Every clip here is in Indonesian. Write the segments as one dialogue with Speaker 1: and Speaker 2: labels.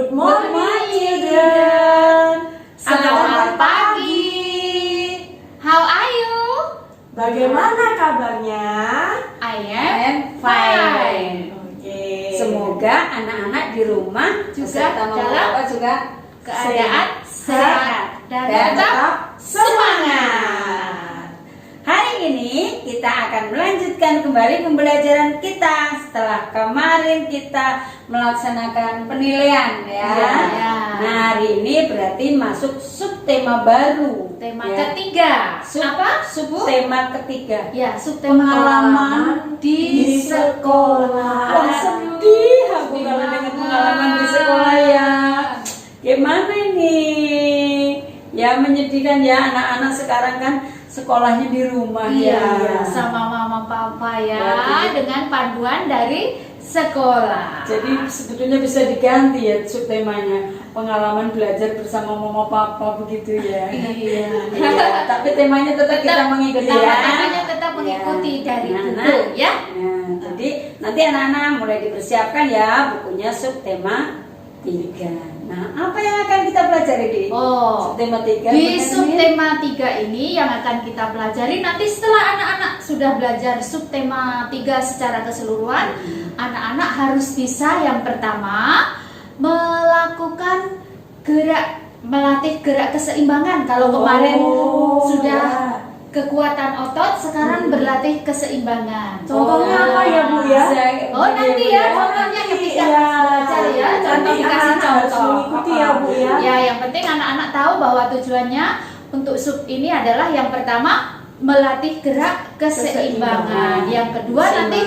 Speaker 1: Good morning, children.
Speaker 2: Selamat pagi. How are you?
Speaker 1: Bagaimana kabarnya?
Speaker 2: I am fine.
Speaker 1: Oke.
Speaker 3: Semoga anak-anak di rumah
Speaker 2: Juga
Speaker 3: beserta mama
Speaker 2: dalam
Speaker 3: papa juga
Speaker 2: Keadaan sehat dan tetap
Speaker 3: semangat. Hari ini kita akan melanjutkan kembali pembelajaran kita setelah kemarin kita melaksanakan penilaian ya.
Speaker 2: Ya.
Speaker 3: Nah, hari ini berarti masuk subtema baru.
Speaker 2: tema
Speaker 3: ya.
Speaker 2: ketiga.
Speaker 3: Apa? Tema ketiga.
Speaker 2: Ya, subtema
Speaker 3: Pengalaman
Speaker 2: di sekolah.
Speaker 3: Wah, sedih aku kalau dengar pengalaman di sekolah ya. Gimana ini? Ya menyedihkan ya, anak-anak sekarang kan sekolahnya di rumah
Speaker 2: Iya,
Speaker 3: ya.
Speaker 2: sama mama papa ya,
Speaker 3: Berarti-
Speaker 2: dengan panduan dari sekolah.
Speaker 3: Jadi sebetulnya bisa diganti ya subtemanya, pengalaman belajar bersama mama papa begitu ya.
Speaker 2: Iya.
Speaker 3: Iya, tapi temanya tetap kita mengikuti ya.
Speaker 2: Temanya tetap mengikuti dari
Speaker 3: Nah,
Speaker 2: buku
Speaker 3: nah.
Speaker 2: ya.
Speaker 3: Nah, jadi nanti anak-anak mulai dipersiapkan ya bukunya subtema 3. Nah, apa yang akan kita pelajari di
Speaker 2: Oh,
Speaker 3: subtema 3?
Speaker 2: di subtema 3 ini yang akan kita pelajari nanti setelah anak-anak sudah belajar subtema 3 secara keseluruhan, anak-anak harus bisa yang pertama melakukan melatih gerak keseimbangan. Kalau kemarin sudah kekuatan otot, sekarang berlatih keseimbangan.
Speaker 1: Contohnya apa ya, Bu ya?
Speaker 2: Oh, nanti ya contohnya ketika belajar ya, contoh
Speaker 1: Nanti
Speaker 2: dikasih
Speaker 1: anak-anak harus
Speaker 2: contoh.
Speaker 1: mengikuti ya, Bu ya.
Speaker 2: Ya, yang penting anak-anak tahu bahwa tujuannya untuk sub ini adalah yang pertama melatih gerak keseimbangan. Yang kedua nanti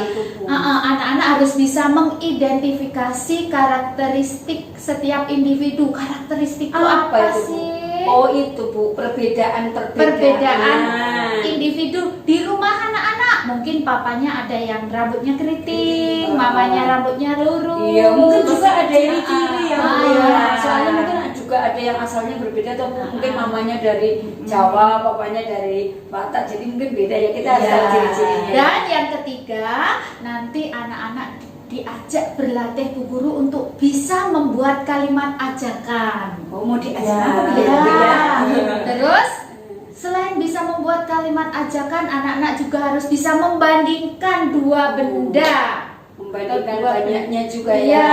Speaker 2: anak-anak harus bisa mengidentifikasi karakteristik setiap individu. Karakteristik itu
Speaker 3: Apa
Speaker 2: apa
Speaker 3: itu, Bu?
Speaker 2: sih?
Speaker 3: Oh, itu Bu, perbedaan.
Speaker 2: Individu di rumah anak-anak. Mungkin papanya ada yang rambutnya keriting, mamanya rambutnya lurus.
Speaker 3: Iya, mungkin juga ada yang ciri ya, Bu ya.
Speaker 2: Ah.
Speaker 3: Soalnya mungkin juga ada yang asalnya berbeda atau mungkin mamanya dari Jawa, papanya dari Batak, jadi mungkin beda ya. Kita harus tahu ciri-cirinya.
Speaker 2: Dan yang ketiga, nanti anak-anak diajak berlatih Bu Guru untuk bisa membuat kalimat ajakan.
Speaker 3: Oh, mau diajak
Speaker 1: Ya.
Speaker 3: apa
Speaker 2: Ya.
Speaker 3: ya?
Speaker 2: Terus selain bisa membuat kalimat ajakan, anak-anak juga harus bisa membandingkan dua benda.
Speaker 3: Membandingkan
Speaker 2: Dua
Speaker 3: banyaknya juga
Speaker 2: Iya,
Speaker 3: ya.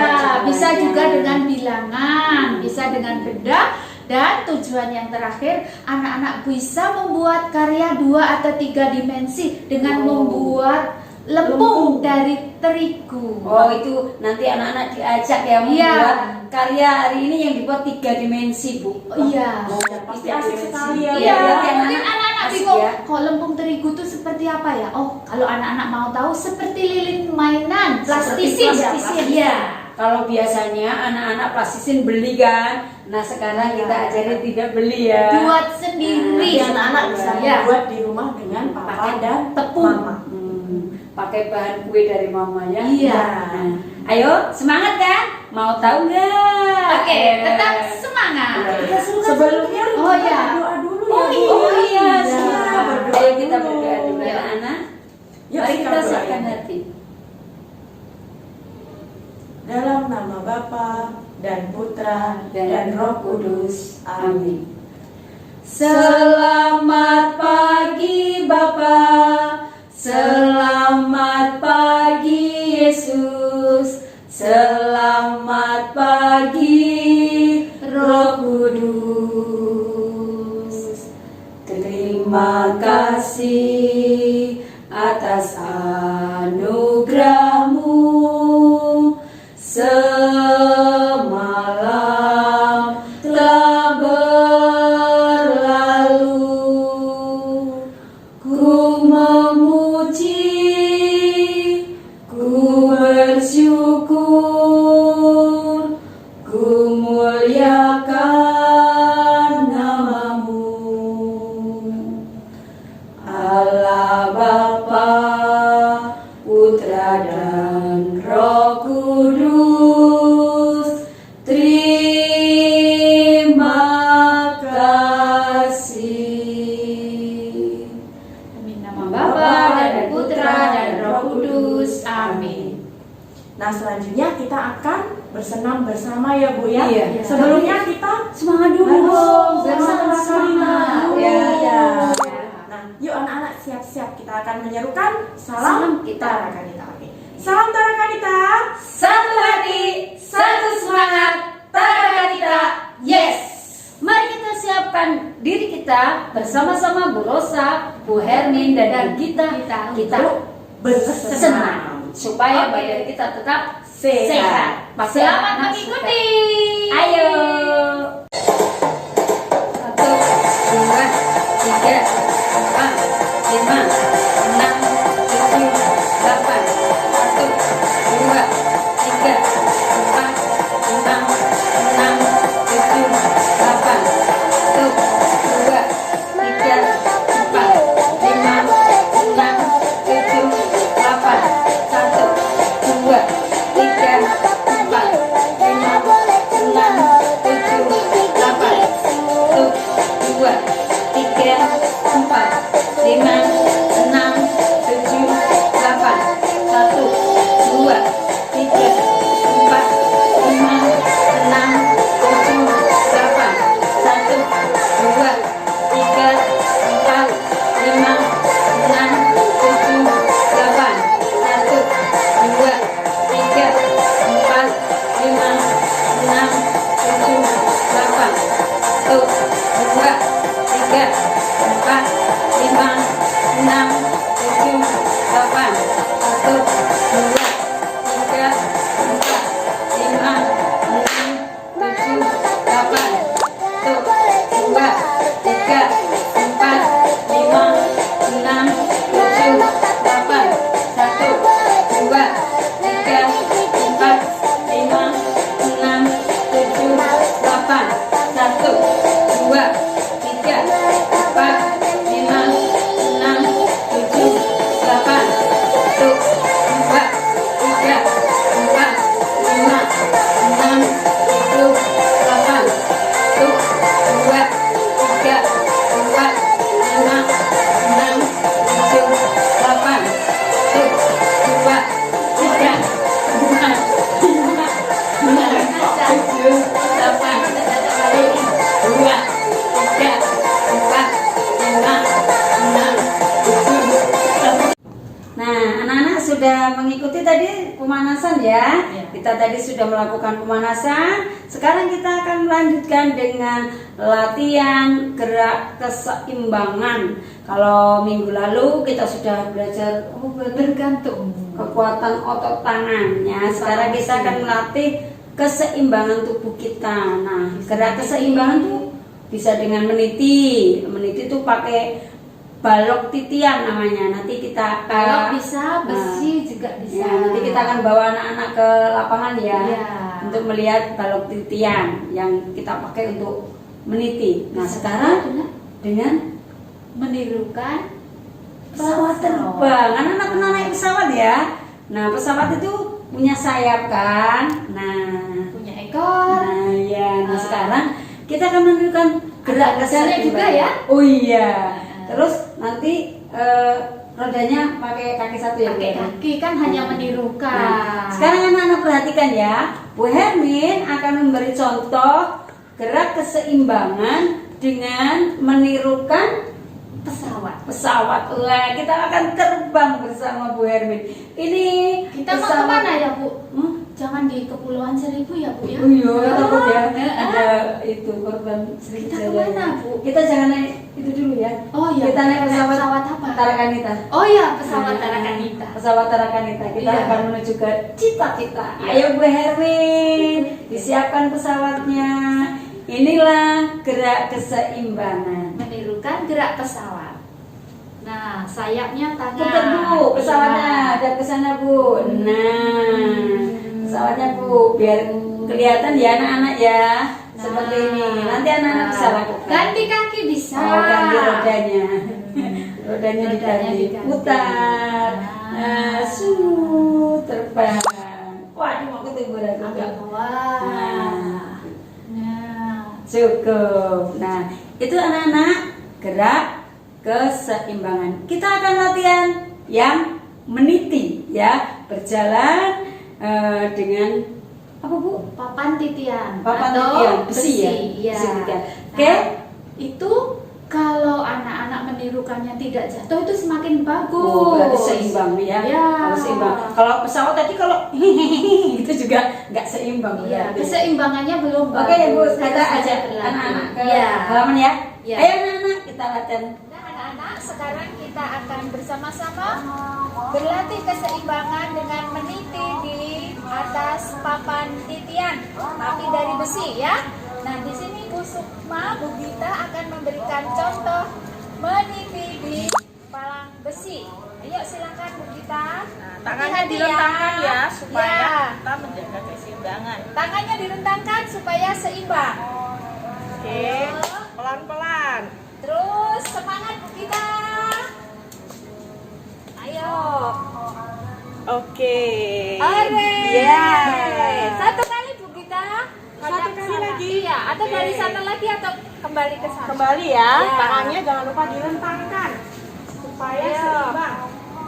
Speaker 2: bisa
Speaker 3: jumlahnya.
Speaker 2: juga dengan bilangan, bisa dengan benda. Dan tujuan yang terakhir, anak-anak bisa membuat karya 2 atau 3 dimensi dengan membuat lempung dari terigu.
Speaker 3: Oh, itu nanti anak-anak diajak ya membuat karya hari ini yang dibuat 3 dimensi, Bu.
Speaker 2: Iya.
Speaker 1: Pasti asik sekali ya.
Speaker 2: Iya,
Speaker 3: nanti
Speaker 2: mungkin anak-anak
Speaker 3: asik
Speaker 2: bingung,
Speaker 3: ya.
Speaker 2: kok lempung terigu itu seperti apa ya? Oh, kalau anak-anak mau tahu seperti lilin mainan, plastisin.
Speaker 1: plastisin.
Speaker 2: Iya.
Speaker 3: Kalau biasanya anak-anak plastisin beli kan. Nah, sekarang kita ajarin tidak beli ya.
Speaker 2: Buat sendiri.
Speaker 1: Jadi anak-anak bisa
Speaker 2: Iya.
Speaker 1: membuat di rumah dengan papa dan
Speaker 2: tepung.
Speaker 1: mama.
Speaker 3: Pakai bahan kue dari mama ya.
Speaker 2: Iya.
Speaker 3: Nah, ayo semangat kan? Mau tahu nggak?
Speaker 2: Oke, tetap semangat.
Speaker 1: Kita sebelumnya
Speaker 2: Oh, iya.
Speaker 1: berdoa dulu ya.
Speaker 2: Oh,
Speaker 1: Bu.
Speaker 2: iya.
Speaker 3: iya,
Speaker 1: Iya,
Speaker 3: siap.
Speaker 1: berdoa
Speaker 3: Ayo kita
Speaker 1: dulu.
Speaker 3: berdoa dulu
Speaker 2: Ya.
Speaker 3: anak-anak.
Speaker 1: Yuk,
Speaker 3: Mari kita
Speaker 1: doain.
Speaker 3: siapkan hati.
Speaker 1: Dalam nama Bapa dan Putra dan Roh Kudus. Amin.
Speaker 3: Selamat pagi Bapa, selamat pagi Yesus, selamat pagi Roh Kudus. Terima kasih atas anugerah-Mu semalam telah berlalu. Ku memuji, ku bersyukur, ku muliakan nama-Mu. Allah Bapa, Putra dan Roh Kudus, terima kasih.
Speaker 2: Demi nama Bapa dan Putra dan Roh Kudus. Amin.
Speaker 1: Nah, selanjutnya kita kita akan bersenam bersama ya Bu ya.
Speaker 3: Iya.
Speaker 1: Sebelumnya kita
Speaker 3: Semangat dulu
Speaker 1: harus
Speaker 3: dong.
Speaker 1: bersama-sama dulu.
Speaker 3: Ya, ya.
Speaker 1: Nah, yuk anak-anak siap-siap, kita akan menyerukan salam
Speaker 2: Salam
Speaker 1: Tara Kanita. Oke. Salam Tara Kanita.
Speaker 3: Satu hati, satu semangat, Tara Kanita. Yes. Mari kita siapkan diri kita bersama-sama Bu Rosa, Bu Hermin dan Bu Gita. Kita bersenam supaya badan kita tetap sehat. Pakai
Speaker 2: Selamat
Speaker 3: anak
Speaker 2: mengikuti.
Speaker 3: suka. Ayo. 1, 2, 3, 4, 5, 6, 7, 8. 1, 2, 3, 4, 5, 6, 7, 8. 1, 2, 3, 4, 5, 6, 7, 8. 1, 2, 3, 4, 5, 6, 7, 8. 1, 2, 3, 4, 5, 6, 7, 8. 1, 2, 3, 4, 5, 6, 7, 8. 1, 2, 3, 4, 5, 6, 7, 8. 1, 2, 3, 4, 5, 6, 7, 8. 1, 2, 3, 4, 5, 6, 7, 8. 1, 2, 3, 4, 5, 6, 7, 8. 1, 2, 3, 4, 5, 6, 7, 8. 1, 2, 3, 4, 5, 6, 7, 8. 1, 2, 3, 4, 5, 6, 7, 8. 1, 2, 3, 4, 5, 6, 7, 8. 1, 2, 3, 4, 5, 6, 7, 8. 1, 2, 3, 4, 5, 6, 7, 8. 2, 3, 4, 5, 6, 7. Nah, anak-anak sudah mengikuti tadi pemanasan ya. Kita tadi sudah melakukan pemanasan. Sekarang kita akan melanjutkan dengan latihan gerak keseimbangan. Kalau minggu lalu kita sudah belajar
Speaker 2: Bergantung.
Speaker 3: kekuatan otot tangannya. Sekarang kita akan melatih keseimbangan tubuh kita. Nah, gerak keseimbangan tuh bisa dengan meniti. Meniti tuh pakai balok titian namanya. Nanti kita
Speaker 2: Kalau bisa besi juga bisa.
Speaker 3: ya, nanti kita akan bawa anak-anak ke lapangan ya,
Speaker 2: Iya.
Speaker 3: untuk melihat balok titian yang kita pakai untuk meniti. Nah, sekarang dengan
Speaker 2: menirukan
Speaker 3: pesawat terbang. Anak-anak pernah naik pesawat ya? Nah, pesawat itu punya sayap kan? Nah,
Speaker 2: punya ekor.
Speaker 3: nah ya. Nah, sekarang kita akan menunjukkan gerak
Speaker 2: Ada rodanya juga ya?
Speaker 3: Oh iya. Terus nanti rodanya pakai kaki satu ya?
Speaker 2: Pakai
Speaker 3: Bu?
Speaker 2: kaki kan hanya menirukan.
Speaker 3: Nah, sekarang anak-anak perhatikan ya. Bu Hermin akan memberi contoh gerak keseimbangan dengan menirukan pesawat. Wah, kita akan terbang bersama Bu Hermin. Ini
Speaker 2: Kita mau kemana ya Bu? Jangan di Kepulauan Seribu ya Bu ya?
Speaker 3: Oh iya, takut ya. Ada itu korban
Speaker 2: Kita
Speaker 3: Sriwijaya.
Speaker 2: kemana Bu?
Speaker 3: Kita jangan naik itu dulu ya.
Speaker 2: Oh iya.
Speaker 3: Kita naik pesawat
Speaker 2: apa?
Speaker 3: Tarakanita.
Speaker 2: Oh iya, pesawat Tarakanita.
Speaker 3: Pesawat Tarakanita. Kita
Speaker 2: Iya.
Speaker 3: akan menuju ke cita-cita.
Speaker 2: Iya.
Speaker 3: Ayo Bu Hermin, disiapkan pesawatnya. Inilah gerak keseimbangan.
Speaker 2: Menirukan gerak pesawat. Nah, sayapnya tangan.
Speaker 3: Putar Bu, pesawatnya
Speaker 2: Iya.
Speaker 3: ada ke sana Bu. Nah, pesawatnya Bu, biar kelihatan ya anak-anak ya. Seperti ini. Nanti anak-anak bisa lakukan.
Speaker 2: Ganti kaki bisa.
Speaker 3: Oh, ganti rodanya. Rodanya
Speaker 2: Rodanya
Speaker 3: diganti.
Speaker 2: diganti.
Speaker 3: Putar. Nah, terbang. Waduh, mau ketemu
Speaker 2: Agak
Speaker 3: lagi.
Speaker 2: bawah.
Speaker 3: Nah.
Speaker 2: Nah,
Speaker 3: Cukup. Nah, itu anak-anak gerak keseimbangan. Kita akan latihan yang meniti ya, berjalan dengan Apa Bu?
Speaker 2: Papan titian
Speaker 3: Papan
Speaker 2: atau
Speaker 3: titian, besi ya?
Speaker 2: Iya.
Speaker 3: Besi titian.
Speaker 2: Nah,
Speaker 3: Oke.
Speaker 2: itu kalau anak-anak menirukannya tidak jatuh itu semakin bagus.
Speaker 3: Oh, berarti seimbang ya.
Speaker 2: Ya.
Speaker 3: Kalau seimbang. Kalau pesawat tadi kalau itu juga nggak seimbang.
Speaker 2: Iya,
Speaker 3: berarti.
Speaker 2: keseimbangannya belum
Speaker 3: Oke ya Bu,
Speaker 2: bagus.
Speaker 3: kita
Speaker 2: Harus
Speaker 3: ajak
Speaker 2: berlatih.
Speaker 3: anak-anak ke
Speaker 2: Iya.
Speaker 3: halaman ya.
Speaker 2: Iya.
Speaker 3: Ayo anak-anak kita latihan.
Speaker 2: Nah, anak-anak, sekarang kita akan bersama-sama berlatih keseimbangan dengan meniti di atas papan titian, tapi dari besi ya. Nah, di sini Bu Sukma, Bu Gita akan memberikan contoh meniti di palang besi. Ayo silakan Bu Gita.
Speaker 1: Nah, tangannya
Speaker 2: Hati-hati
Speaker 1: direntangkan ya supaya
Speaker 2: Ya.
Speaker 1: kita menjaga keseimbangan.
Speaker 2: Tangannya direntangkan supaya seimbang.
Speaker 1: Oke, pelan-pelan.
Speaker 2: Terus semangat Bu Gita. Ayo.
Speaker 1: Oke.
Speaker 2: Ore.
Speaker 1: Yes.
Speaker 2: Satu kali Bu Gita.
Speaker 1: Satu kali lagi.
Speaker 2: Iya, atau
Speaker 1: Oke.
Speaker 2: dari sana lagi atau kembali ke sana.
Speaker 1: Kembali ya,
Speaker 2: Ya.
Speaker 1: tangannya jangan lupa direntangkan supaya
Speaker 2: Ayo.
Speaker 1: seimbang.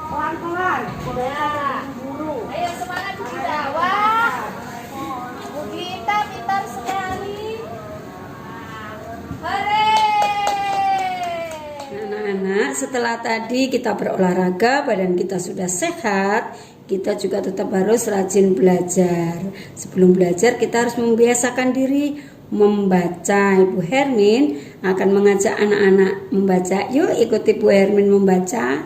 Speaker 1: Pelan-pelan.
Speaker 2: Ya.
Speaker 1: Buru.
Speaker 2: Ayo semangat Bu Gita. Wah. Bu Gita pintar sekali. Hore.
Speaker 3: Anak-anak, setelah tadi kita berolahraga, badan kita sudah sehat, kita juga tetap harus rajin belajar. Sebelum belajar kita harus membiasakan diri membaca. Ibu Hermin akan mengajak anak-anak membaca. Yuk ikuti Ibu Hermin membaca.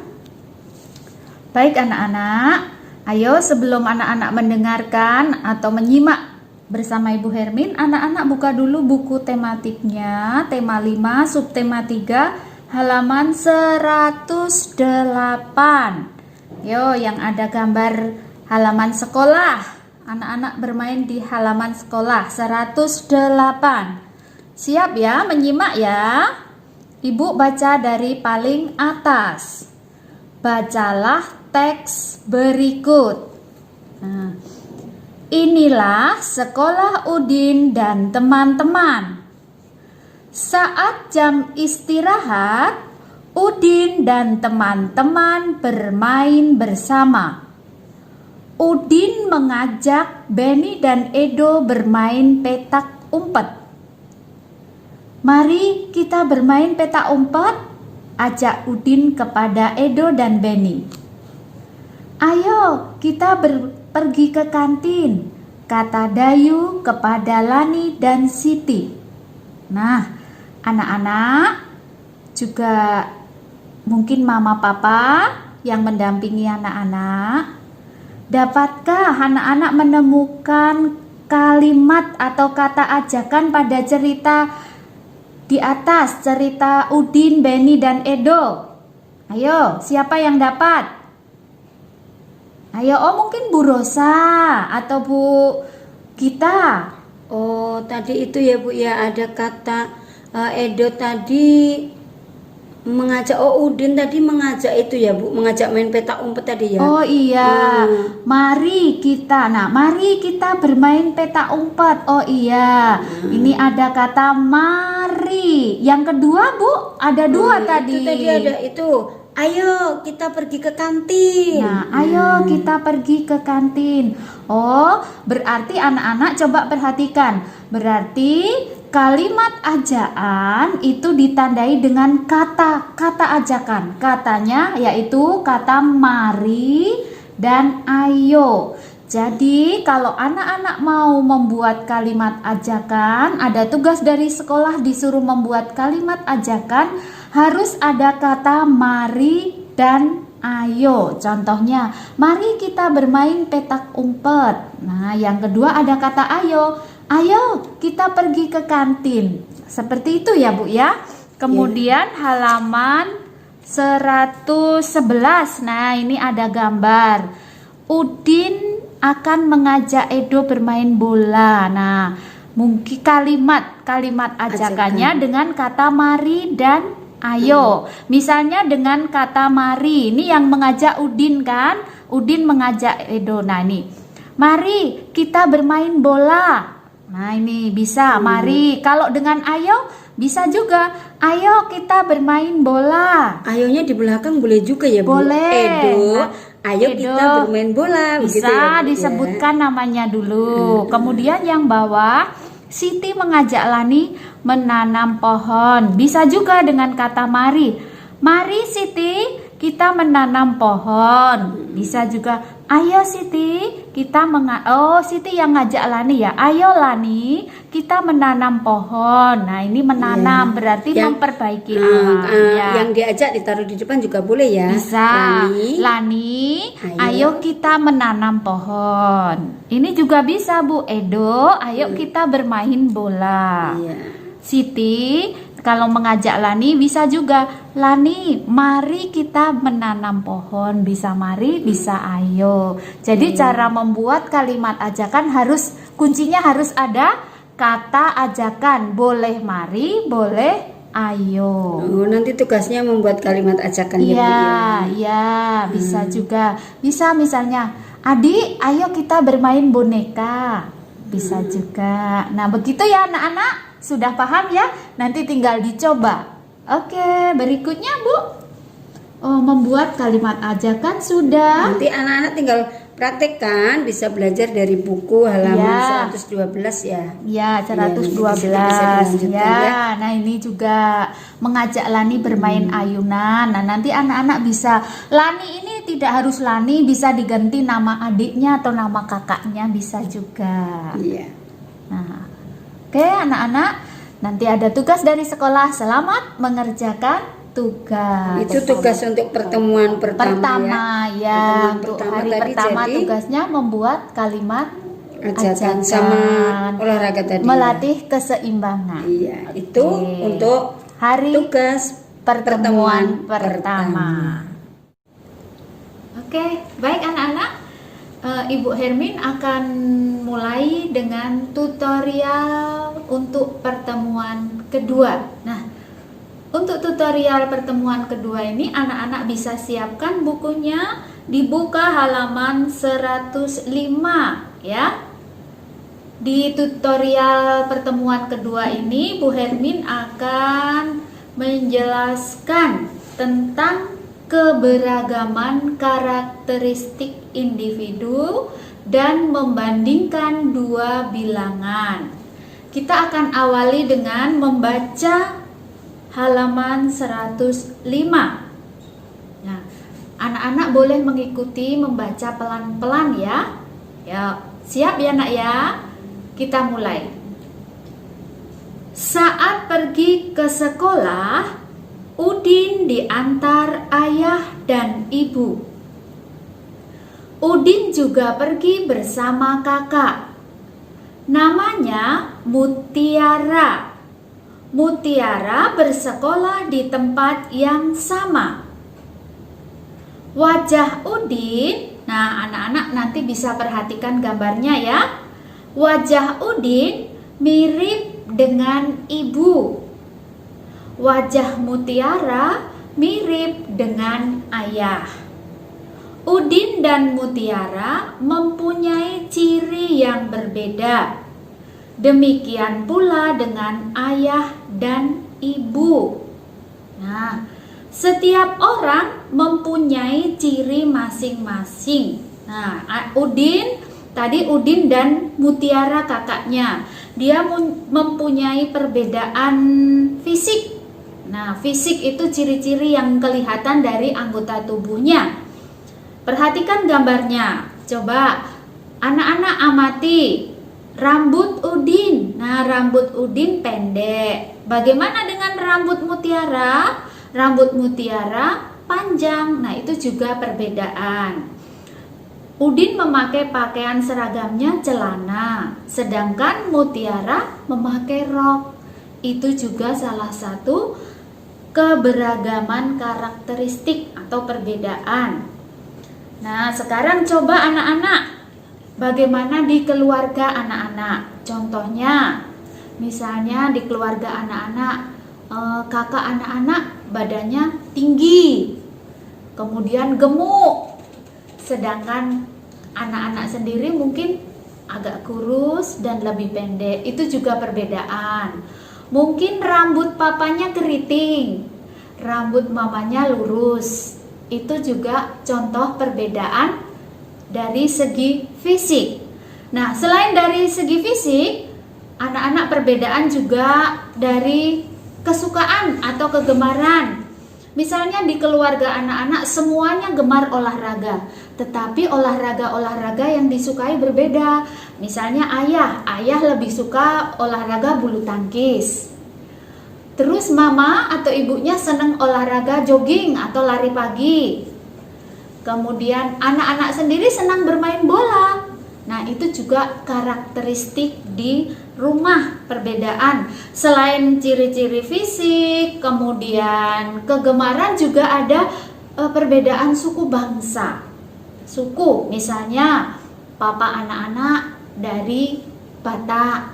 Speaker 2: Baik anak-anak, ayo sebelum anak-anak mendengarkan atau menyimak bersama Ibu Hermin, anak-anak buka dulu buku tematiknya, tema 5, subtema 3, halaman 108. Yo, yang ada gambar halaman sekolah. Anak-anak bermain di halaman sekolah 108. Siap ya, menyimak ya. Ibu baca dari paling atas. Bacalah teks berikut. Nah, inilah sekolah Udin dan teman-teman. Saat jam istirahat, Udin dan teman-teman bermain bersama. Udin mengajak Benny dan Edo bermain petak umpet. Mari kita bermain petak umpet, ajak Udin kepada Edo dan Benny. Ayo kita pergi ke kantin, kata Dayu kepada Lani dan Siti. Nah, anak-anak juga mungkin mama papa yang mendampingi anak-anak. Dapatkah anak-anak menemukan kalimat atau kata ajakan pada cerita di atas, cerita Udin, Benny, dan Edo? Ayo, siapa yang dapat? Ayo, oh mungkin Bu Rosa atau Bu Gita.
Speaker 3: Oh, tadi itu ya Bu ya, ada kata Edo tadi mengajak, Udin tadi mengajak itu ya Bu, mengajak main petak umpet tadi ya.
Speaker 2: Oh iya, mari kita bermain petak umpet. Oh iya, ini ada kata mari. Yang kedua Bu, ada dua tadi.
Speaker 3: Itu tadi ada itu. Ayo kita pergi ke kantin.
Speaker 2: Nah, ayo kita pergi ke kantin. Oh, berarti anak-anak coba perhatikan. Berarti kalimat ajaan itu ditandai dengan kata ajakan. Katanya yaitu kata mari dan ayo. Jadi kalau anak-anak mau membuat kalimat ajakan, ada tugas dari sekolah disuruh membuat kalimat ajakan, harus ada kata mari dan ayo. Contohnya, mari kita bermain petak umpet. Nah, yang kedua ada kata ayo. Ayo kita pergi ke kantin. Seperti itu ya Bu ya. Kemudian halaman 111. Nah, ini ada gambar. Udin akan mengajak Edo bermain bola. Nah, mungkin kalimat ajakannya dengan kata mari dan ayo. Misalnya dengan kata mari, ini yang mengajak Udin kan? Udin mengajak Edo. Nah ini, mari kita bermain bola. Nah ini bisa, mari. Kalau dengan ayo, bisa juga. Ayo kita bermain bola.
Speaker 3: Ayonya di belakang boleh juga ya Bu.
Speaker 2: Boleh.
Speaker 3: Edo, Ayo
Speaker 2: Edo.
Speaker 3: kita bermain bola. begitu
Speaker 2: Bisa
Speaker 3: ya, Bu, ya.
Speaker 2: disebutkan namanya dulu. Kemudian yang bawah, Siti mengajak Lani menanam pohon. Bisa juga dengan kata mari. Mari Siti, kita menanam pohon. Bisa juga, ayo Siti, Siti yang ngajak Lani ya. Ayo Lani, kita menanam pohon. Nah, ini menanam
Speaker 3: Iya.
Speaker 2: berarti
Speaker 3: Yang-
Speaker 2: memperbaiki alam. Ya.
Speaker 3: Yang diajak ditaruh di depan juga boleh ya.
Speaker 2: Bisa.
Speaker 3: Lani.
Speaker 2: Lani,
Speaker 3: Ayo.
Speaker 2: ayo kita menanam pohon. Ini juga bisa Bu Edo, ayo kita bermain bola.
Speaker 3: Iya.
Speaker 2: Siti, kalau mengajak Lani bisa juga. Lani, mari kita menanam pohon. Bisa mari, bisa ayo. Jadi cara membuat kalimat ajakan kuncinya harus ada kata ajakan. Boleh mari, boleh ayo.
Speaker 3: Oh, nanti tugasnya membuat kalimat ajakan ya, Bu, ya.
Speaker 2: Iya, bisa juga. Bisa misalnya, adik, ayo kita bermain boneka. Bisa juga. Nah, begitu ya anak-anak. Sudah paham ya? Nanti tinggal dicoba. Oke, berikutnya Bu. Membuat kalimat ajakan sudah.
Speaker 3: Nanti anak-anak tinggal praktekkan, bisa belajar dari buku halaman
Speaker 2: Ya.
Speaker 3: 112 ya.
Speaker 2: Ya,
Speaker 3: Iya, nanti
Speaker 2: 112
Speaker 3: bisa dilanjutkan
Speaker 2: ya. Nah, ini juga mengajak Lani bermain ayunan. Nah, nanti anak-anak bisa, Lani ini tidak harus Lani, bisa diganti nama adiknya atau nama kakaknya, bisa juga.
Speaker 3: Iya.
Speaker 2: Nah, oke anak-anak, nanti ada tugas dari sekolah. Selamat mengerjakan tugas.
Speaker 3: Itu tugas untuk pertemuan pertama,
Speaker 2: ya.
Speaker 3: Pertemuan
Speaker 2: Untuk
Speaker 3: pertama
Speaker 2: hari
Speaker 3: tadi
Speaker 2: pertama
Speaker 3: jadi
Speaker 2: tugasnya membuat kalimat
Speaker 3: ajakan sama olahraga tadi.
Speaker 2: melatih keseimbangan.
Speaker 3: Iya, itu
Speaker 2: Oke.
Speaker 3: untuk
Speaker 2: Hari
Speaker 3: tugas
Speaker 2: pertemuan
Speaker 3: pertemuan
Speaker 2: pertama. Oke, baik anak-anak. Ibu Hermin akan mulai dengan tutorial untuk pertemuan kedua. Nah, untuk tutorial pertemuan kedua ini anak-anak bisa siapkan bukunya, dibuka halaman 105 ya. Di tutorial pertemuan kedua ini Bu Hermin akan menjelaskan tentang keberagaman karakteristik individu dan membandingkan dua bilangan. Kita akan awali dengan membaca halaman 105. Nah, anak-anak boleh mengikuti membaca pelan-pelan ya. Ya, siap ya Nak ya? Kita mulai. Saat pergi ke sekolah, Udin diantar ayah dan ibu. Udin juga pergi bersama kakak. Namanya Mutiara. Mutiara bersekolah di tempat yang sama. Wajah Udin, nah anak-anak nanti bisa perhatikan gambarnya ya. Wajah Udin mirip dengan ibu. Wajah Mutiara mirip dengan ayah. Udin dan Mutiara mempunyai ciri yang berbeda. Demikian pula dengan ayah dan ibu. Nah, setiap orang mempunyai ciri masing-masing. Nah, Udin dan Mutiara kakaknya, dia mempunyai perbedaan fisik. Nah, fisik itu ciri-ciri yang kelihatan dari anggota tubuhnya. Perhatikan gambarnya. Coba anak-anak amati rambut Udin. Nah, rambut Udin pendek. Bagaimana dengan rambut Mutiara? Rambut Mutiara panjang. Nah, itu juga perbedaan. Udin memakai pakaian seragamnya celana, sedangkan Mutiara memakai rok. Itu juga salah satu keberagaman karakteristik atau perbedaan. Nah, sekarang coba anak-anak, bagaimana di keluarga anak-anak? Contohnya, misalnya di keluarga anak-anak, kakak anak-anak badannya tinggi, kemudian gemuk, sedangkan anak-anak sendiri mungkin agak kurus dan lebih pendek. Itu juga perbedaan. Mungkin rambut papanya keriting, rambut mamanya lurus. Itu juga contoh perbedaan dari segi fisik. Nah, selain dari segi fisik, anak-anak perbedaan juga dari kesukaan atau kegemaran. Misalnya di keluarga anak-anak semuanya gemar olahraga, tetapi olahraga-olahraga yang disukai berbeda. Misalnya ayah lebih suka olahraga bulu tangkis. Terus mama atau ibunya senang olahraga jogging atau lari pagi. Kemudian anak-anak sendiri senang bermain bola. Nah, itu juga karakteristik di rumah perbedaan. Selain ciri-ciri fisik, kemudian kegemaran, juga ada perbedaan suku bangsa. Suku, misalnya papa anak-anak dari Batak,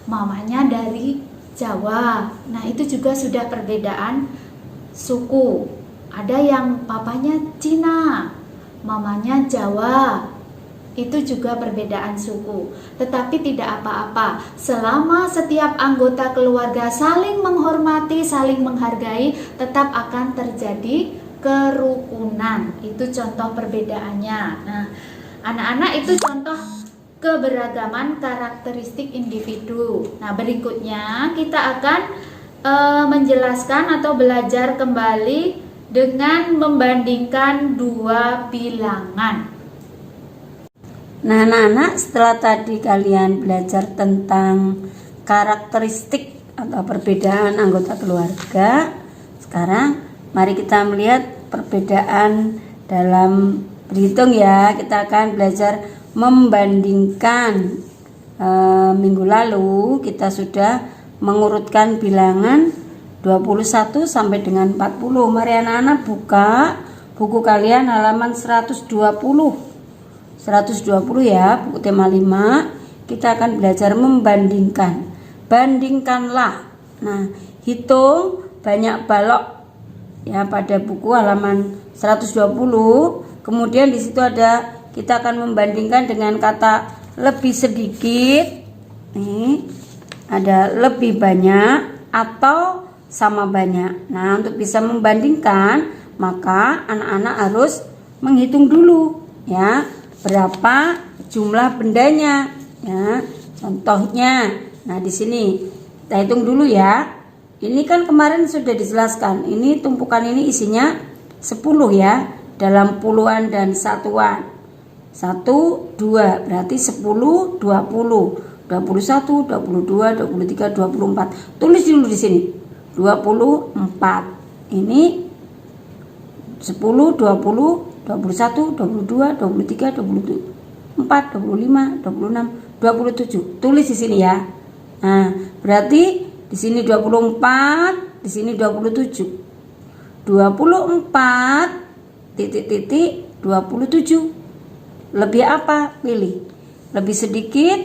Speaker 2: mamanya dari Jawa. Nah, itu juga sudah perbedaan suku. Ada yang papanya Cina, mamanya Jawa. Itu juga perbedaan suku. Tetapi tidak apa-apa, selama setiap anggota keluarga saling menghormati, saling menghargai, tetap akan terjadi kerukunan. Itu contoh perbedaannya. Nah, anak-anak itu contoh keberagaman karakteristik individu. Nah, berikutnya kita akan menjelaskan atau belajar kembali dengan membandingkan dua bilangan.
Speaker 3: Nah, anak-anak, setelah tadi kalian belajar tentang karakteristik atau perbedaan anggota keluarga, sekarang mari kita melihat perbedaan dalam berhitung ya. Kita akan belajar membandingkan. Minggu lalu kita sudah mengurutkan bilangan 21 sampai dengan 40. Mari anak-anak buka buku kalian halaman 120 ya, buku tema 5. Kita akan belajar membandingkan. Bandingkanlah. Nah, hitung banyak balok ya pada buku halaman 120. Kemudian di situ ada, kita akan membandingkan dengan kata lebih sedikit. Nih, ada lebih banyak atau sama banyak. Nah, untuk bisa membandingkan, maka anak-anak harus menghitung dulu ya, berapa jumlah bendanya ya. Contohnya, nah di sini kita hitung dulu ya. Ini kan kemarin sudah dijelaskan. Ini tumpukan ini isinya 10 ya, dalam puluhan dan satuan. 1, 2 berarti 10, 20, 21, 22, 23, 24. Tulis dulu di sini. 24. Ini 10, 20, 21, 22, 23, 24, 25, 26, 27. Tulis di sini ya. Nah, berarti di sini 24, di sini 27. 24 titik-titik 27. Lebih apa? Pilih. Lebih sedikit,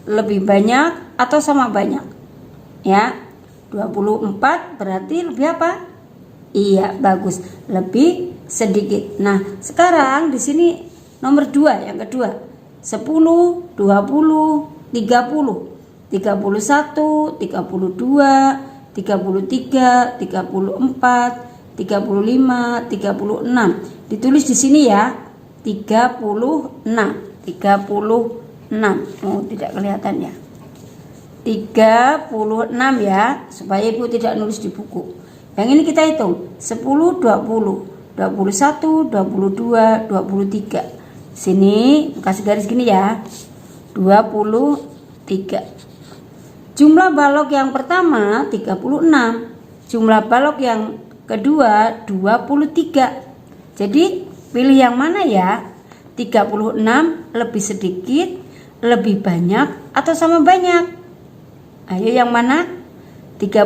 Speaker 3: lebih banyak atau sama banyak? Ya. 24 berarti lebih apa? Iya, bagus. Lebih sedikit. Nah, sekarang di sini nomor 2 yang kedua. 10, 20, 30, 31, 32, 33, 34, 35, 36. Ditulis di sini ya. 36. 36. Oh, tidak kelihatan ya. 36 ya, supaya Ibu tidak nulis di buku. Yang ini kita hitung 10, 20, 21, 22, 23. Sini kasih garis gini ya. 23. Jumlah balok yang pertama 36. Jumlah balok yang kedua 23. Jadi pilih yang mana ya? 36 lebih sedikit, lebih banyak atau sama banyak? Ayo yang mana? 36.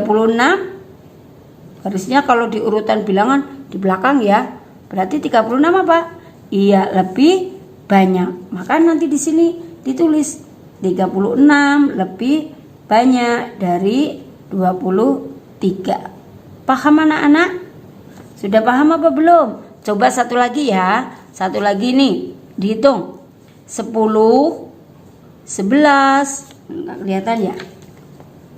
Speaker 3: Harusnya kalau di urutan bilangan di belakang ya. Berarti 36 apa? Iya, lebih banyak. Maka nanti di sini ditulis 36 lebih banyak dari 23. Paham anak-anak? Sudah paham apa belum? Coba satu lagi ya. Satu lagi nih, dihitung. 10, 11, enggak kelihatan ya.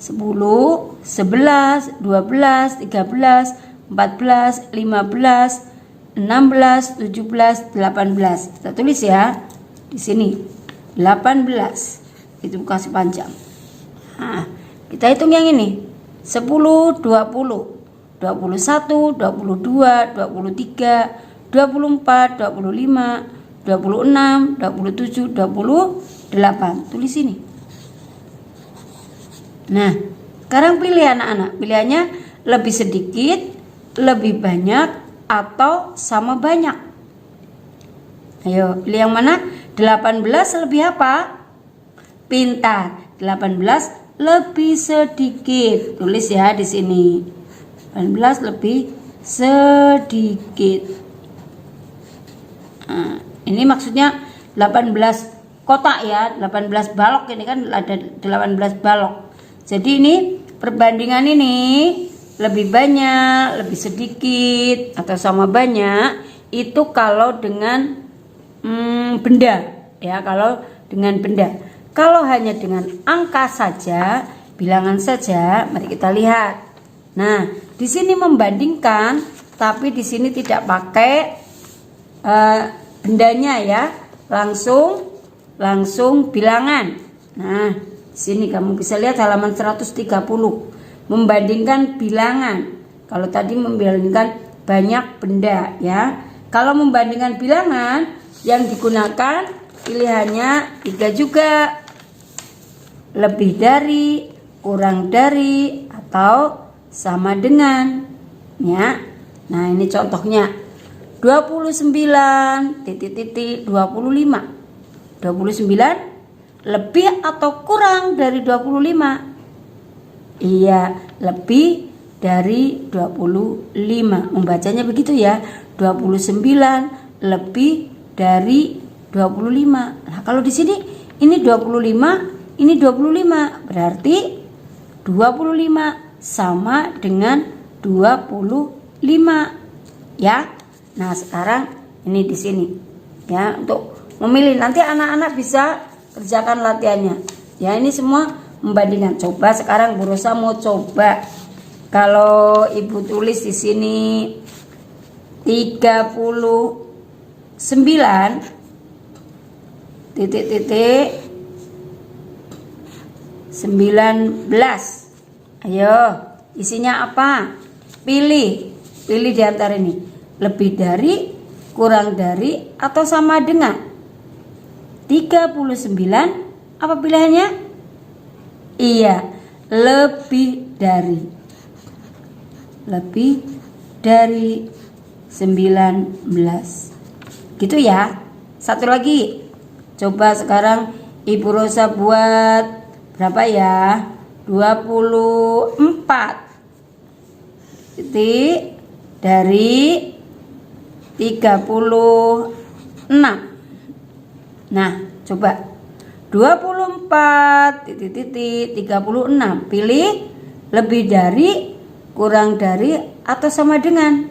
Speaker 3: 10, 11, 12, 13, 14, 15, 16, 17, 18. Kita tulis ya di sini 18. Itu kasih panjang. Nah, kita hitung yang ini 10, 20, 21, 22, 23, 24, 25, 26, 27, 28. Tulis sini. Nah, sekarang pilih anak-anak. Pilihannya lebih sedikit, lebih banyak, atau sama banyak. Ayo, pilih yang mana? 18 lebih apa? Pintar. 18 lebih sedikit. Tulis ya di sini. 18 lebih sedikit. Nah, ini maksudnya 18 kotak ya, 18 balok, ini kan ada 18 balok. Jadi ini perbandingan ini lebih banyak, lebih sedikit, atau sama banyak itu kalau dengan benda ya, kalau dengan benda. Kalau hanya dengan angka saja, bilangan saja, mari kita lihat. Nah, di sini membandingkan, tapi di sini tidak pakai bendanya ya, langsung bilangan. Nah, di sini kamu bisa lihat halaman 130, membandingkan bilangan. Kalau tadi membandingkan banyak benda ya. Kalau membandingkan bilangan, yang digunakan pilihannya 3 juga. Lebih dari, kurang dari, atau sama dengan ya. Nah, ini contohnya 29 25. 29 lebih atau kurang dari 25? Iya, lebih dari 25. Membacanya begitu ya. 29 lebih dari 25. Nah, kalau di sini ini 25, ini 25, berarti 25 sama dengan 25 ya. Nah, sekarang ini di sini ya, untuk memilih. Nanti anak-anak bisa kerjakan latihannya ya. Ini semua membandingkan. Coba sekarang Bu Rosa mau coba. Kalau Ibu tulis di sini 39 titik 19. Ayo, isinya apa? Pilih di antara ini. Lebih dari, kurang dari, atau sama dengan 39. Apa pilihannya? Iya, lebih dari 19. Gitu ya. Satu lagi. Coba sekarang Ibu Rosa buat berapa ya? 24 titik dari 36. Nah, coba 24 titik 36. Pilih lebih dari, kurang dari, atau sama dengan.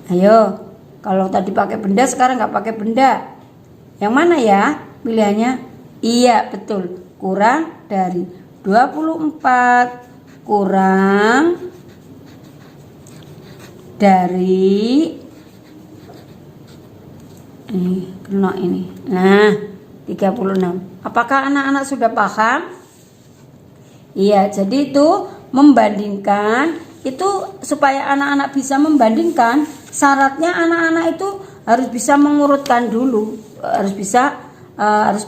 Speaker 3: Ayo, kalau tadi pakai benda, sekarang nggak pakai benda. Yang mana ya pilihannya? Iya, betul. Kurang dari 24 kurang dari ini, kena ini. Nah, 36. Apakah anak-anak sudah paham? Iya, jadi itu membandingkan. Itu supaya anak-anak bisa membandingkan, syaratnya anak-anak itu harus bisa mengurutkan dulu, harus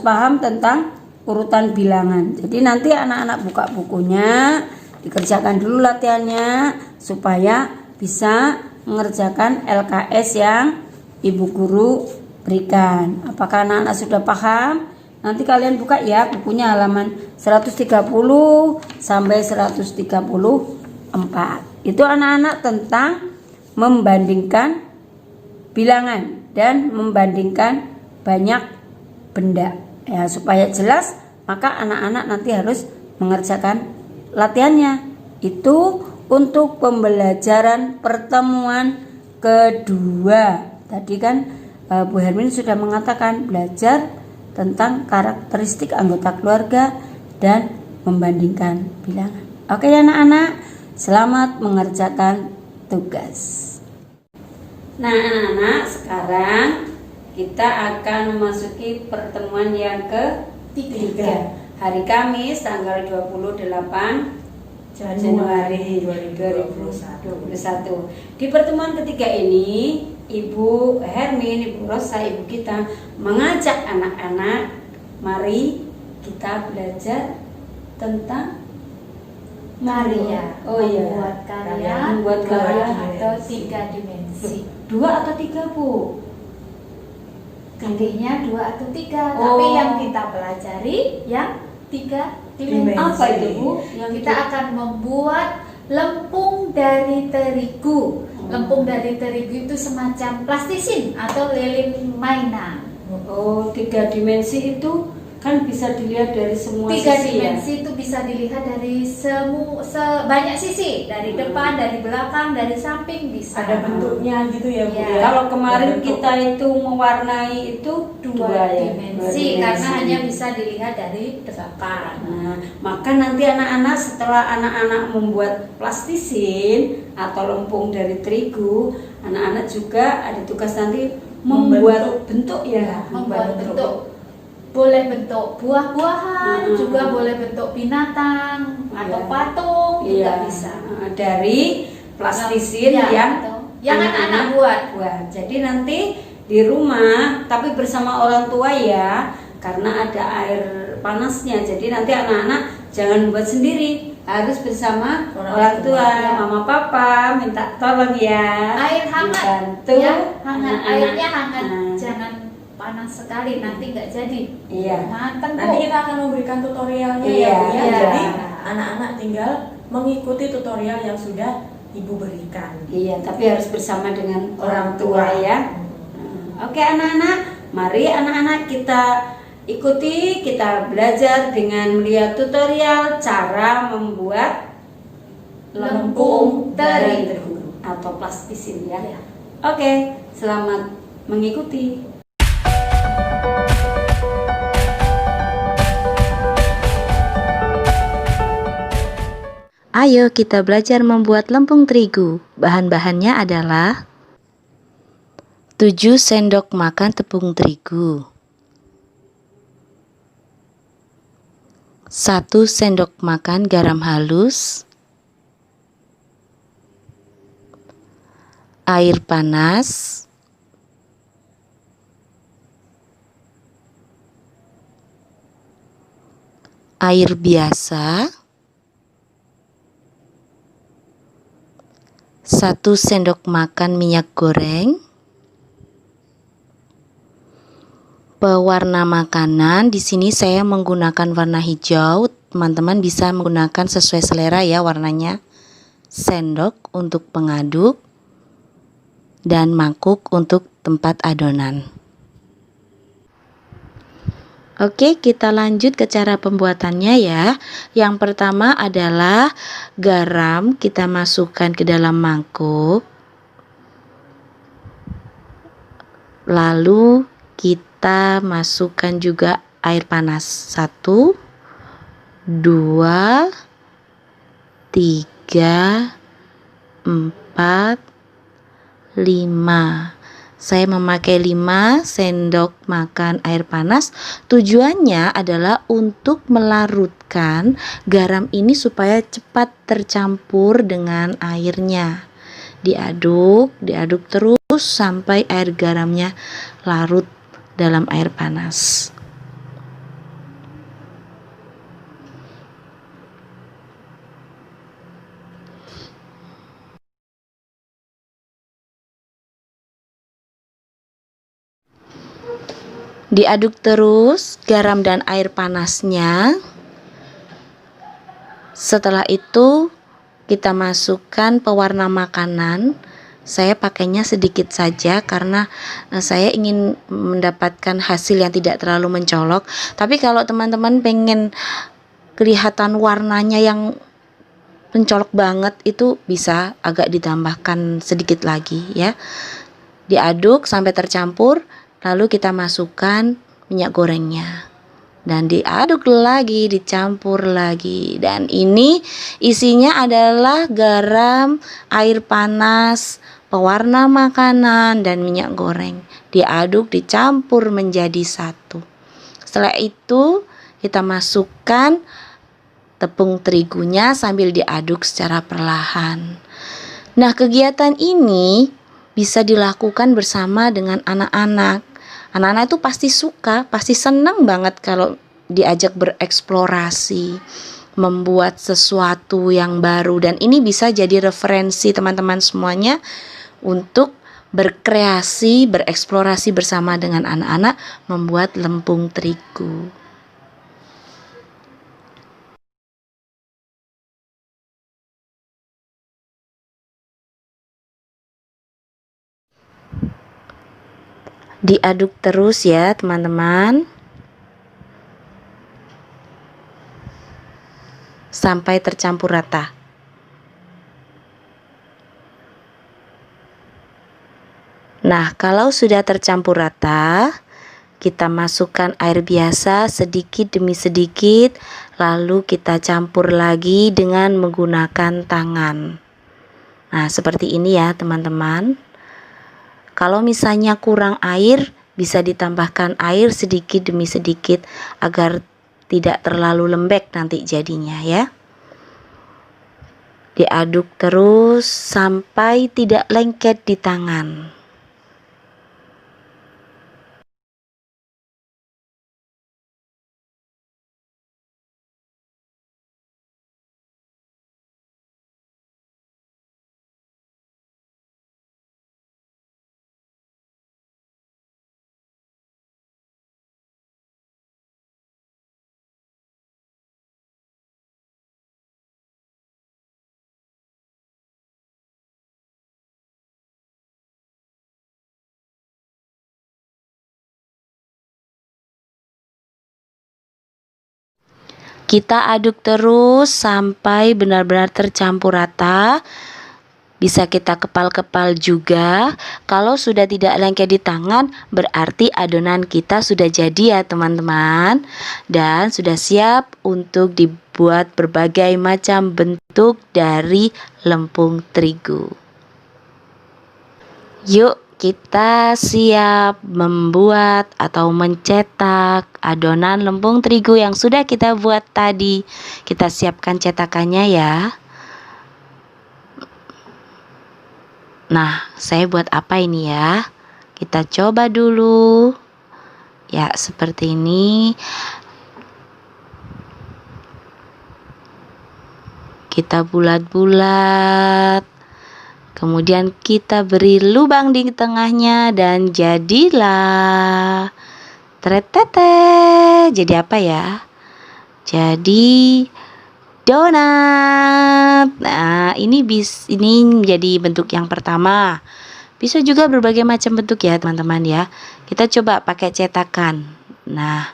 Speaker 3: paham tentang urutan bilangan. Jadi nanti anak-anak buka bukunya, dikerjakan dulu latihannya supaya bisa mengerjakan LKS yang Ibu Guru berikan. Apakah anak-anak sudah paham? Nanti kalian buka ya bukunya halaman 130 sampai 134. Itu anak-anak tentang membandingkan bilangan dan membandingkan banyak benda. Ya, supaya jelas, maka anak-anak nanti harus mengerjakan latihannya. Itu untuk pembelajaran pertemuan kedua. Tadi kan Bu Hermin sudah mengatakan belajar tentang karakteristik anggota keluarga dan membandingkan bilangan. Oke ya anak-anak, selamat mengerjakan tugas. Nah, anak-anak, sekarang kita akan memasuki pertemuan yang ketiga. Hari Kamis tanggal 28 Januari 2021. Di pertemuan ketiga ini, Ibu Hermin, Ibu Rosa, Ibu kita mengajak anak-anak, mari kita belajar tentang
Speaker 2: Karya.
Speaker 3: Oh iya,
Speaker 2: Membuat karya
Speaker 3: karya
Speaker 2: atau 3 dimensi.
Speaker 3: 2 atau 3, Bu?
Speaker 2: Intinya 2 atau 3,
Speaker 3: Oh.
Speaker 2: tapi yang kita pelajari yang 3 dimensi.
Speaker 3: Apa itu, Bu?
Speaker 2: Kita akan membuat lempung dari terigu. Lempung dari terigu itu semacam plastisin atau lilin mainan.
Speaker 3: Oh, 3 dimensi itu kan bisa dilihat dari semua
Speaker 2: 3
Speaker 3: sisi,
Speaker 2: dimensi itu bisa dilihat dari banyak sisi, dari depan, dari belakang, dari samping bisa.
Speaker 1: Ada bentuknya gitu ya, Bu.
Speaker 2: Iya.
Speaker 1: ya?
Speaker 3: Kalau kemarin
Speaker 1: Ada bentuk.
Speaker 3: kita itu mewarnai itu 2 ya,
Speaker 2: dimensi, karena hanya bisa dilihat dari depan.
Speaker 3: Nah, maka nanti anak-anak setelah anak-anak membuat plastisin atau lempung dari terigu, anak-anak juga ada tugas nanti membuat bentuk ya,
Speaker 2: Membuat bentuk. Boleh bentuk buah-buahan, juga boleh bentuk binatang atau
Speaker 3: Iya.
Speaker 2: patung juga
Speaker 3: Iya,
Speaker 2: bisa.
Speaker 3: dari plastisin
Speaker 2: Ya,
Speaker 3: yang
Speaker 2: betul. Yang anak-anak buat.
Speaker 3: Jadi nanti di rumah, tapi bersama orang tua ya, karena ada air panasnya. Jadi nanti anak-anak jangan buat sendiri, harus bersama orang tua,
Speaker 2: Ya.
Speaker 3: mama papa minta tolong ya.
Speaker 2: Air hangat,
Speaker 3: Dibantu
Speaker 2: ya, hangat.
Speaker 3: anak-anak.
Speaker 2: Airnya hangat,
Speaker 3: Nah,
Speaker 2: jangan panas sekali, nanti nggak jadi.
Speaker 3: Iya.
Speaker 2: Matang
Speaker 1: Nanti
Speaker 2: kok.
Speaker 1: kita akan memberikan tutorialnya
Speaker 3: Iya,
Speaker 1: ya, Bu ya.
Speaker 3: iya.
Speaker 1: Jadi anak-anak tinggal mengikuti tutorial yang sudah Ibu berikan.
Speaker 3: Iya, tapi harus bersama dengan orang tua ya. Oke anak-anak, mari anak-anak kita ikuti, kita belajar dengan melihat tutorial cara membuat
Speaker 2: Lempung
Speaker 3: dari
Speaker 2: terigu.
Speaker 3: atau plastisin ya.
Speaker 2: Ya.
Speaker 3: Oke, selamat mengikuti.
Speaker 4: Ayo kita belajar membuat lempung terigu. Bahan-bahannya adalah 7 sendok makan tepung terigu, 1 sendok makan garam halus, air panas, air biasa, 1 sendok makan minyak goreng, pewarna makanan. Di sini saya menggunakan warna hijau. Teman-teman bisa menggunakan sesuai selera ya warnanya. Sendok untuk pengaduk dan mangkuk untuk tempat adonan. Oke, kita lanjut ke cara pembuatannya ya. Yang pertama adalah garam kita masukkan ke dalam mangkuk. Lalu kita masukkan juga air panas. 1, 2, 3, 4, 5. Saya memakai 5 sendok makan air panas. Tujuannya adalah untuk melarutkan garam ini supaya cepat tercampur dengan airnya. Diaduk terus sampai air garamnya larut dalam air panas. Diaduk terus garam dan air panasnya. Setelah itu kita masukkan pewarna makanan. Saya pakainya sedikit saja karena saya ingin mendapatkan hasil yang tidak terlalu mencolok. Tapi kalau teman-teman pengen kelihatan warnanya yang mencolok banget, itu bisa agak ditambahkan sedikit lagi ya. Diaduk sampai tercampur. Lalu kita masukkan minyak gorengnya dan diaduk lagi, dicampur lagi. Dan ini isinya adalah garam, air panas, pewarna makanan, dan minyak goreng. Diaduk, dicampur menjadi satu. Setelah itu kita masukkan tepung terigunya sambil diaduk secara perlahan. Nah, kegiatan ini bisa dilakukan bersama dengan anak-anak. Anak-anak itu pasti suka, pasti senang banget kalau diajak bereksplorasi, membuat sesuatu yang baru. Dan ini bisa jadi referensi teman-teman semuanya untuk berkreasi, bereksplorasi bersama dengan anak-anak membuat lempung terigu. Diaduk terus ya teman-teman, sampai tercampur rata. Nah, kalau sudah tercampur rata, kita masukkan air biasa sedikit demi sedikit, lalu kita campur lagi dengan menggunakan tangan. Nah, seperti ini ya teman-teman. Kalau misalnya kurang air, bisa ditambahkan air sedikit demi sedikit agar tidak terlalu lembek nanti jadinya ya. Diaduk terus sampai tidak lengket di tangan. Kita aduk terus sampai benar-benar tercampur rata. Bisa kita kepal-kepal juga. Kalau sudah tidak lengket di tangan, berarti adonan kita sudah jadi ya teman-teman. Dan sudah siap untuk dibuat berbagai macam bentuk dari lempung terigu. Yuk, kita siap membuat atau mencetak adonan lempung terigu yang sudah kita buat tadi. Kita siapkan cetakannya ya. Nah, saya buat apa ini ya? Kita coba dulu. Ya, seperti ini. Kita bulat-bulat. Kemudian kita beri lubang di tengahnya dan jadilah tretete. Jadi apa ya? Jadi donat. Nah, ini menjadi bentuk yang pertama. Bisa juga berbagai macam bentuk ya, teman-teman ya. Kita coba pakai cetakan. Nah,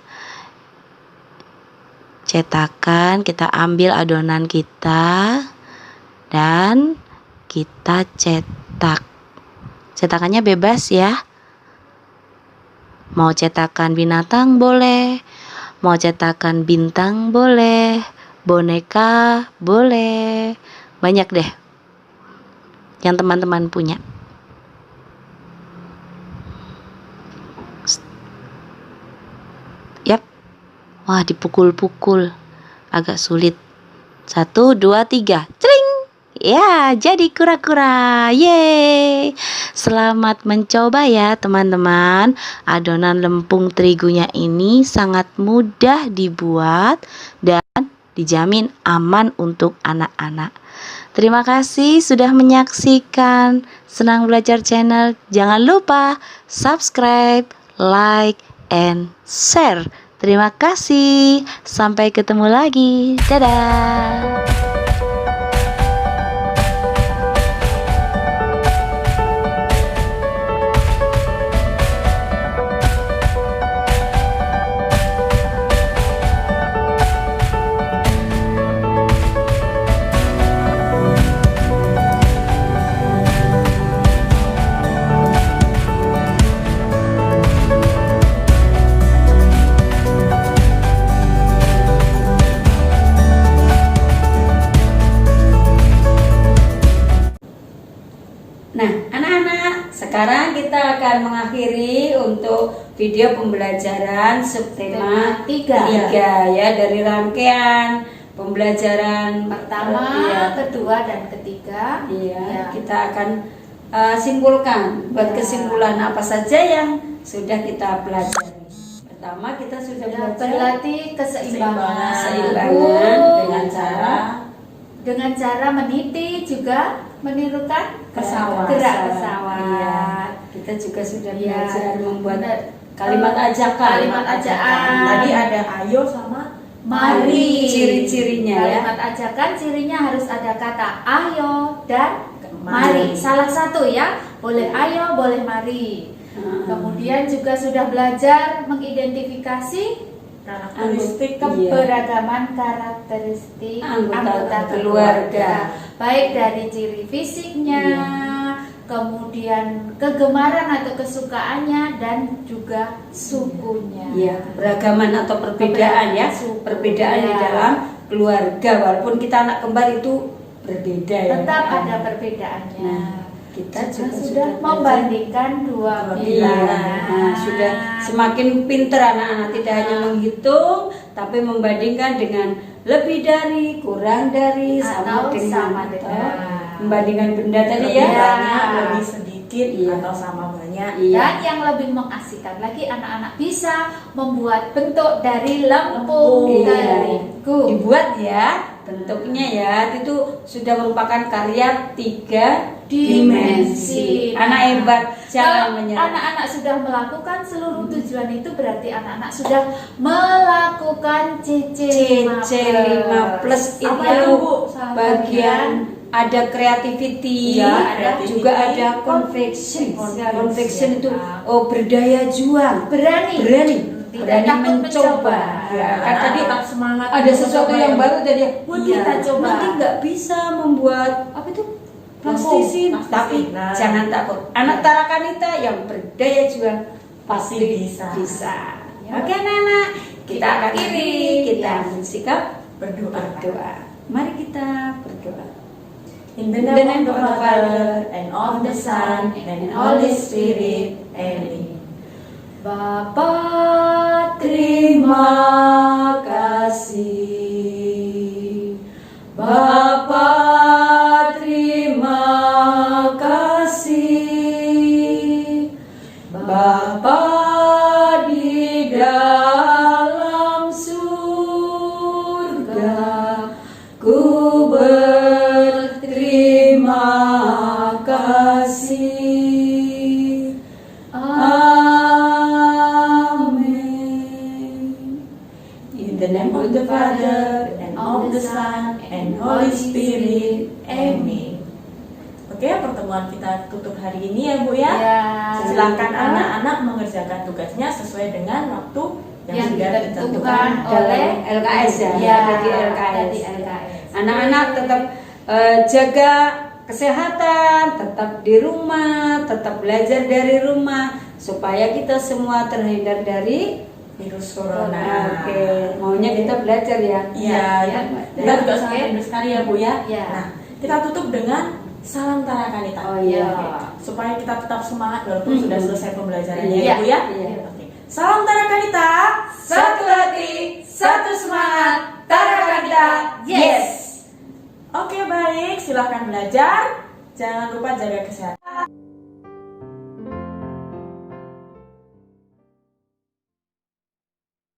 Speaker 4: cetakan, kita ambil adonan kita dan kita cetak. Cetakannya bebas ya. Mau cetakan binatang boleh, mau cetakan bintang boleh, boneka boleh, banyak deh yang teman-teman punya. Yap. Wah, dipukul-pukul agak sulit. 1, 2, 3, cering. Ya, jadi kura-kura. Yeay. Selamat mencoba ya teman-teman. Adonan lempung terigunya ini sangat mudah dibuat dan dijamin aman untuk anak-anak. Terima kasih sudah menyaksikan Senang Belajar Channel. Jangan lupa subscribe, like, and share. Terima kasih. Sampai ketemu lagi. Dadah.
Speaker 3: sekarang kita akan mengakhiri untuk video pembelajaran subtema
Speaker 2: Tema
Speaker 3: 3 ya, dari rangkaian pembelajaran
Speaker 2: Pertama,
Speaker 3: iya,
Speaker 2: kedua, dan ketiga.
Speaker 3: iya,
Speaker 2: Ya.
Speaker 3: kita akan simpulkan, buat
Speaker 2: Ya.
Speaker 3: kesimpulan apa saja yang sudah kita pelajari. Pertama, kita sudah belajar
Speaker 2: Berlatih keseimbangan
Speaker 3: keseimbangan
Speaker 2: tubuh
Speaker 3: dengan cara
Speaker 2: meniti juga menirukan
Speaker 3: pesawat.
Speaker 2: gerak pesawat.
Speaker 3: Iya. Kita juga sudah
Speaker 2: Iya.
Speaker 3: belajar membuat
Speaker 2: Benar.
Speaker 3: kalimat ajakan.
Speaker 2: Kalimat ajakan.
Speaker 1: Tadi ada ayo sama
Speaker 2: Mari.
Speaker 3: Ciri-cirinya ya.
Speaker 2: Kalimat ajakan cirinya harus ada kata ayo dan
Speaker 1: Mari.
Speaker 2: mari. Salah satu ya, boleh ayo, boleh mari. Kemudian juga sudah belajar mengidentifikasi
Speaker 1: karakteristik
Speaker 2: keberagaman karakteristik
Speaker 3: Anggota keluarga.
Speaker 2: baik dari ciri fisiknya, kemudian kegemaran atau kesukaannya, dan juga sukunya.
Speaker 3: Iya, beragaman atau perbedaan ya.
Speaker 2: Suku.
Speaker 3: Perbedaan di
Speaker 2: Ya.
Speaker 3: dalam keluarga, walaupun kita anak kembar itu berbeda ya.
Speaker 2: Tetap ada perbedaannya.
Speaker 3: Nah, kita juga
Speaker 2: sudah
Speaker 3: belajar.
Speaker 2: membandingkan dua
Speaker 3: Iya,
Speaker 2: bilangan.
Speaker 3: nah, sudah semakin pinter anak-anak, tidak hanya menghitung, tapi membandingkan dengan lebih dari, kurang dari, sama
Speaker 2: Atau
Speaker 3: dengan,
Speaker 2: sama
Speaker 3: atau
Speaker 2: dengan.
Speaker 3: membandingkan benda tadi
Speaker 1: lebih
Speaker 3: ya.
Speaker 1: banyak, lebih sedikit
Speaker 3: Iya.
Speaker 1: atau sama banyak.
Speaker 3: Iya.
Speaker 2: Dan yang lebih mengasihkan lagi, anak-anak bisa membuat bentuk dari lempung
Speaker 3: Iya.
Speaker 2: terigu.
Speaker 3: Dibuat ya bentuknya ya, itu sudah merupakan karya 3 dimensi. Anak hebat, jangan
Speaker 2: Kalau
Speaker 3: menyerah.
Speaker 2: anak-anak sudah melakukan seluruh tujuan itu, berarti anak-anak sudah melakukan CC5
Speaker 3: plus itu
Speaker 1: Apa itu, Bu?
Speaker 3: bagian ada creativity,
Speaker 1: Iya,
Speaker 3: ada
Speaker 1: creativity.
Speaker 3: juga ada conviction.
Speaker 2: Conviction.
Speaker 3: Conviction itu berdaya juang,
Speaker 2: berani tidak
Speaker 3: berani
Speaker 2: takut
Speaker 3: mencoba. Ya, kan tadi
Speaker 1: tetap semangat
Speaker 3: ada sesuatu yang baru tadi.
Speaker 2: Wah, kita coba.
Speaker 3: Nanti nggak bisa membuat apa itu plastisin,
Speaker 1: Plastisin.
Speaker 3: tapi
Speaker 1: Nah.
Speaker 3: jangan takut. Anak Tarakanita yang berdaya juang pasti
Speaker 1: Pasti bisa.
Speaker 3: Ya. Oke anak-anak, kita akan
Speaker 2: akhiri.
Speaker 3: kita bersikap
Speaker 1: berdoa.
Speaker 3: berdoa. Mari kita berdoa.
Speaker 1: In the name of the Father and of the Son and Holy Spirit. Amen.
Speaker 2: Bapa,
Speaker 3: Terima kasih, Bapa, terima kasih, Bapa di dalam surga, ku berterima kasih. In the name of the Father and of the Son and Holy Spirit. Amen.
Speaker 1: Oke, pertemuan kita tutup hari ini ya Bu ya.
Speaker 2: Ya.
Speaker 1: Silakan anak-anak mengerjakan tugasnya sesuai dengan waktu yang
Speaker 2: Yang
Speaker 1: sudah
Speaker 2: ditentukan
Speaker 1: ditentukan.
Speaker 2: oleh
Speaker 3: LKS ya,
Speaker 2: Ya,
Speaker 3: dari LKS.
Speaker 2: dari LKS.
Speaker 3: Anak-anak tetap jaga kesehatan, tetap di rumah, tetap belajar dari rumah supaya kita semua terhindar dari
Speaker 1: Virus corona.
Speaker 3: Oke, maunya kita belajar ya.
Speaker 1: Iya,
Speaker 2: Ya,
Speaker 1: kita juga sangat rindu sekali ya Bu ya.
Speaker 2: Ya.
Speaker 1: Nah, kita tutup dengan salam Tarakanita.
Speaker 3: Oh, iya.
Speaker 1: Oke, supaya kita tetap semangat walaupun sudah selesai pembelajarannya
Speaker 2: Iya.
Speaker 1: ya Bu ya.
Speaker 3: Iya.
Speaker 1: Oke. Salam Tarakanita, satu hati, satu semangat, Tarakanita, yes. Oke baik, silahkan belajar. Jangan lupa jaga kesehatan.